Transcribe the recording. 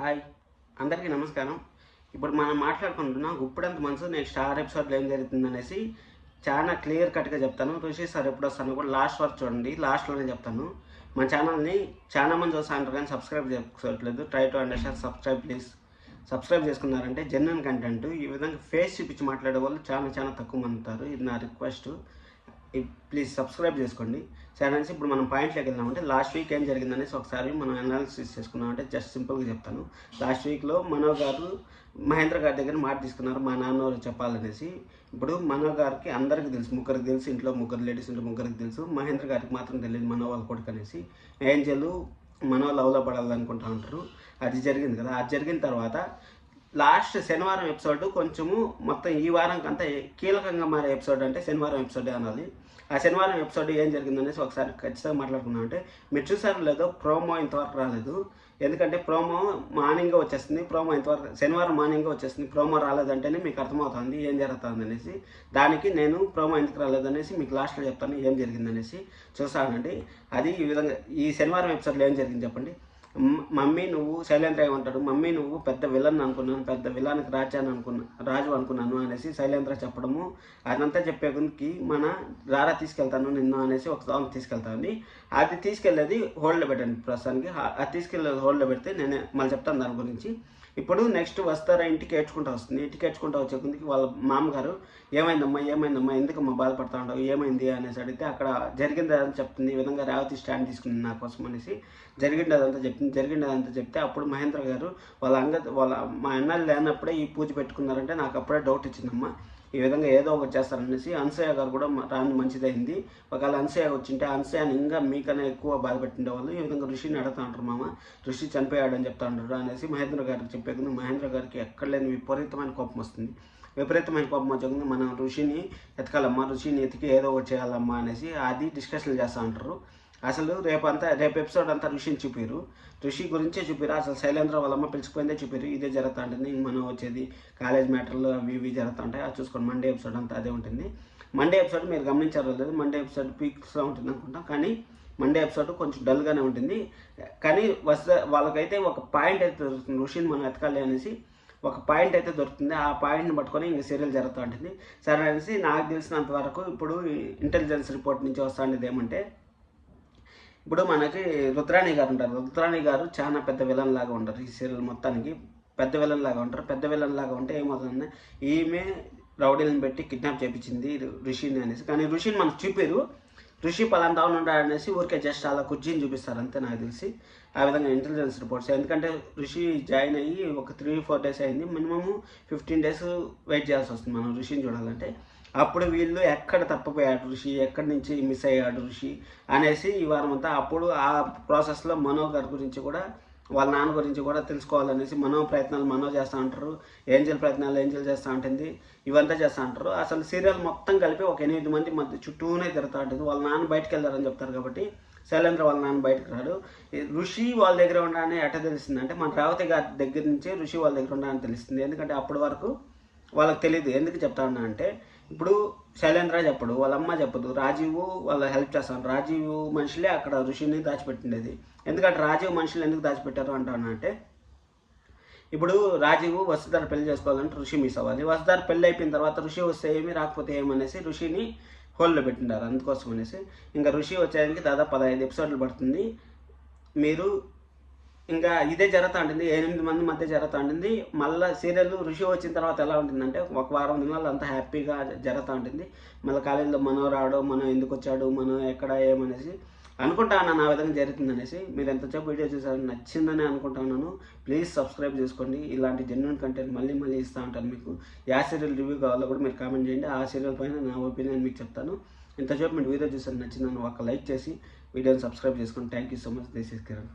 Hi, అందరికీ నమస్కారం. ఇప్పుడు మనం మాట్లాడుకుంటున్నాం గుప్పుడంత మనసు నెక్స్ట్ 6 ఎపిసోడ్లో ఏం జరుగుతుందనేసి చాలా క్లియర్ కట్గా చెప్తాను. ఋషి సార్ ఎప్పుడు వస్తాను కూడా లాస్ట్ వరకు చూడండి, లాస్ట్లోనే చెప్తాను. మన ఛానల్ని చాలా మంది చూస్తూ అంటారు కానీ సబ్స్క్రైబ్ చేసుకోవట్లేదు. Try to understand, subscribe please. Subscribe చేసుకున్నారంటే జెన్యున్ కంటెంట్. ఈ విధంగా ఫేస్ చూపించి మాట్లాడే వాళ్ళు చాలా తక్కువ మంది ఉంటారు. ఇది నా రిక్వెస్ట్. ప్లీజ్ సబ్స్క్రైబ్ చేసుకోండి. సరే అనేసి ఇప్పుడు మనం పాయింట్లోకి వెళ్దామంటే లాస్ట్ వీక్ ఏం జరిగిందనేసి ఒకసారి మనం అనాలిసిస్ చేసుకున్నామంటే జస్ట్ సింపుల్గా చెప్తాను. లాస్ట్ వీక్లో మనో గారు మహేంద్ర గారి దగ్గర మాట తీసుకున్నారు, మా నాన్న చెప్పాలనేసి. ఇప్పుడు మనో గారికి అందరికీ తెలుసు, ముగ్గురికి తెలుసు, ఇంట్లో ముగ్గురు లేడీస్ ఉంటే ముగ్గురికి తెలుసు. మహేంద్ర గారికి మాత్రం తెలియదు మనో వాళ్ళ కొడుకు అనేసి. ఏంజల్ మనో లవ్లో పడాలనుకుంటా ఉంటారు. అది జరిగింది కదా. అది జరిగిన తర్వాత లాస్ట్ శనివారం ఎపిసోడ్ కొంచెము మొత్తం ఈ వారంకంతా కీలకంగా మారే ఎపిసోడ్ అంటే శనివారం ఎపిసోడే అనాలి. ఆ శనివారం ఎపిసోడ్ ఏం జరిగిందనేసి ఒకసారి ఖచ్చితంగా మాట్లాడుకున్నాం. అంటే మీరు చూసారు లేదో, ప్రోమో ఇంతవరకు రాలేదు. ఎందుకంటే ప్రోమో మార్నింగ్గా వచ్చేస్తుంది. ప్రోమో ఇంతవరకు శనివారం మార్నింగ్గా వచ్చేస్తుంది. ప్రోమో రాలేదంటేనే మీకు అర్థమవుతుంది ఏం జరుగుతుంది అనేసి. దానికి నేను ప్రోమో ఎందుకు రాలేదనేసి మీకు లాస్ట్లో చెప్తాను ఏం జరిగిందనేసి. చూసానండి. అది ఈ విధంగా ఈ శనివారం ఎపిసోడ్లో ఏం జరిగింది చెప్పండి. మమ్మీ నువ్వు శైలేంద్ర ఏమంటాడు, మమ్మీ నువ్వు పెద్ద విలన్ అనుకున్నాను, పెద్ద విలానికి రాజు అనుకున్నాను అనేసి శైలేంద్ర చెప్పడము. అదంతా చెప్పే గురికి మన రారా తీసుకెళ్తాను నిన్ను అనేసి ఒక సాంగ్ తీసుకెళ్తాను. అది తీసుకెళ్ళేది హోల్డ్లో పెట్టండి ప్రస్తుతానికి. అది తీసుకెళ్ళేది హోల్డ్లో పెడితే నేను మళ్ళీ చెప్తాను దాని గురించి. ఇప్పుడు నెక్స్ట్ వస్తారా ఇంటికి ఏడ్చుకుంటూ వస్తుంది. ఇంటికి ఏడ్చుకుంటూ వచ్చే కొద్దికి వాళ్ళ మామగారు ఏమైందమ్మా ఎందుకమ్మా బాధపడతా ఉంటావు, ఏమైంది అనేసి అడిగితే అక్కడ జరిగింది అదంతా చెప్తుంది. ఈ విధంగా రేవతి స్టాండ్ తీసుకుంది నా కోసం అనేసి జరిగింది అదంతా చెప్తే అప్పుడు మహేంద్ర గారు వాళ్ళ మా అన్నలు లేనప్పుడే ఈ పూజ పెట్టుకున్నారంటే నాకు అప్పుడే డౌట్ ఇచ్చిందమ్మా. ఈ విధంగా ఏదో ఒకటి చేస్తారనేసి అనసూయ గారు కూడా రాని మంచిదైంది. ఒకవేళ అనసూయ వచ్చింటే అనసూయని ఇంకా మీకన్నా ఎక్కువ బాధపెట్టిండే వాళ్ళు. ఈ విధంగా ఋషిని అడుగుతా ఉంటారు, మామ ఋషి చనిపోయాడని చెప్తా ఉంటారు అనేసి మహేంద్ర గారికి చెప్పేది. మహేంద్ర గారికి ఎక్కడ లేని విపరీతమైన కోపం వస్తుంది. విపరీతమైన కోపం వచ్చేది మనం ఋషిని ఎతకాలమ్మా, ఋషిని ఎతికి ఏదో ఒకటి చేయాలమ్మా అనేసి అది డిస్కషన్లు చేస్తూ ఉంటారు. అసలు రేపు ఎపిసోడ్ అంతా ఋషిని చూపారు, ఋషి గురించే చూపారు. అసలు శైలేంద్ర వాళ్ళమ్మ పిలిచిపోయిందే చూపారు. ఇదే జరుగుతూ ఉంటుంది. మనం వచ్చేది కాలేజ్ మ్యాటర్లు అవి ఇవి జరుగుతూ ఉంటాయి. అది చూసుకోండి. మండే ఎపిసోడ్ అంతా అదే ఉంటుంది. మండే ఎపిసోడ్ మీరు గమనించారో లేదు, మండే ఎపిసోడ్ పీక్స్లో ఉంటుంది అనుకుంటాం. కానీ మండే ఎపిసోడ్ కొంచెం డల్గానే ఉంటుంది. కానీ వాళ్ళకైతే ఒక పాయింట్ అయితే దొరుకుతుంది, ఋషిని మనం ఎతకాలి అనేసి ఒక పాయింట్ అయితే దొరుకుతుంది. ఆ పాయింట్ని పట్టుకొని ఇంక సీరియల్ జరుగుతూ ఉంటుంది. సరే అనేసి నాకు తెలిసినంత వరకు ఇప్పుడు ఇంటెలిజెన్స్ రిపోర్ట్ నుంచి వస్తూ ఉండేది ఏమంటే, ఇప్పుడు మనకి రుద్రాణి గారు ఉంటారు. రుద్రాణి గారు చాలా పెద్ద విలన్ లాగా ఉంటారు. ఈ సీరియల్ మొత్తానికి పెద్ద విలన్ లాగా ఉంటారు. పెద్ద విలన్ లాగా ఉంటే ఏమవుతుంది, ఈమె రౌడీలను పెట్టి కిడ్నాప్ చేయించింది ఋషిని అనేసి. కానీ ఋషిని మనకు చూపారు, ఋషి పలాంతా ఉంటాడు అనేసి ఊరికే జస్ట్ అలా కుర్చీని చూపిస్తారు అంతే నాకు తెలిసి. ఆ విధంగా ఇంటెలిజెన్స్ రిపోర్ట్స్. ఎందుకంటే ఋషి జాయిన్ అయ్యి ఒక 3-4 డేస్ అయింది. మినిమము 15 డేస్ వెయిట్ చేయాల్సి వస్తుంది మనం ఋషిని చూడాలంటే. అప్పుడు వీళ్ళు ఎక్కడ తప్పిపోయాడు ఋషి, ఎక్కడి నుంచి మిస్ అయ్యాడు ఋషి అనేసి ఈ వారం అంతా. అప్పుడు ఆ ప్రాసెస్లో మనో గారి గురించి కూడా, వాళ్ళ నాన్న గురించి కూడా తెలుసుకోవాలనేసి మనో చేస్తూ ఉంటారు. ఏంజల్ చేస్తూ ఉంటుంది. ఇవంతా చేస్తూ ఉంటారు. అసలు సీరియల్ మొత్తం కలిపి ఒక 8 మంది మధ్య చుట్టూనే తిరుగుతూ ఉంటుంది. వాళ్ళ నాన్న బయటకు వెళ్తారని చెప్తారు కాబట్టి శైలేంద్ర వాళ్ళ నాన్న బయటకు రాడు. ఋషి వాళ్ళ దగ్గర ఉండాలని ఎట్ట తెలుస్తుంది అంటే, మన రేవతి గారి దగ్గర నుంచి ఋషి వాళ్ళ దగ్గర ఉండాలని తెలుస్తుంది. ఎందుకంటే అప్పటి వరకు వాళ్ళకి తెలియదు. ఎందుకు చెప్తా ఉన్నా అంటే, ఇప్పుడు శైలేంద్ర చెప్పడు, వాళ్ళ అమ్మ చెప్పదు, రాజీవ్ వాళ్ళ హెల్ప్ చేస్తాను. రాజీవ్ మనుషులే అక్కడ ఋషిని దాచిపెట్టిండేది. ఎందుకంటే రాజీవ్ మనుషులు ఎందుకు దాచిపెట్టారు అంటానంటే, ఇప్పుడు రాజీవ్ వసుధార పెళ్లి చేసుకోవాలంటే ఋషి మిస్ అవ్వాలి. వసుధార పెళ్ళి అయిపోయిన తర్వాత ఋషి వస్తే ఏమి రాకపోతే ఏమనేసి ఋషిని హోల్డ్లో పెట్టిండారు. అందుకోసం అనేసి ఇంకా ఋషి వచ్చేదానికి దాదాపు 15 ఎపిసోడ్లు పడుతుంది. మీరు ఇంకా ఇదే జరుగుతూ ఉంటుంది. 8 మంది మధ్య జరుగుతూ ఉంటుంది. మళ్ళీ సీరియల్ ఋషి వచ్చిన తర్వాత ఎలా ఉంటుందంటే, ఒక వారం దినాలు అంతా హ్యాపీగా జరుగుతూ ఉంటుంది. మళ్ళీ కాలేజీలో మనో రావడం, మనం ఎందుకు వచ్చాడు, మనం ఎక్కడ ఏమనేసి అనుకుంటా ఉన్నాను. ఆ విధంగా జరుగుతుందనేసి. మీరు ఎంతసేపు వీడియో చూసారని నచ్చిందని అనుకుంటా ఉన్నాను. ప్లీజ్ సబ్స్క్రైబ్ చేసుకోండి. ఇలాంటి జెన్యున్ కంటెంట్ మళ్ళీ ఇస్తూ ఉంటాను మీకు. యా సీరియల్ రివ్యూ కావాలో కూడా మీరు కామెంట్ చేయండి. ఆ సీరియల్ పైన నా ఒపీనియన్ మీకు చెప్తాను. ఇంతసేపు మీరు వీడియో చూసారని నచ్చిందని ఒక లైక్ చేసి వీడియోని సబ్స్క్రైబ్ చేసుకోండి. Thank you so much. This is Kiran.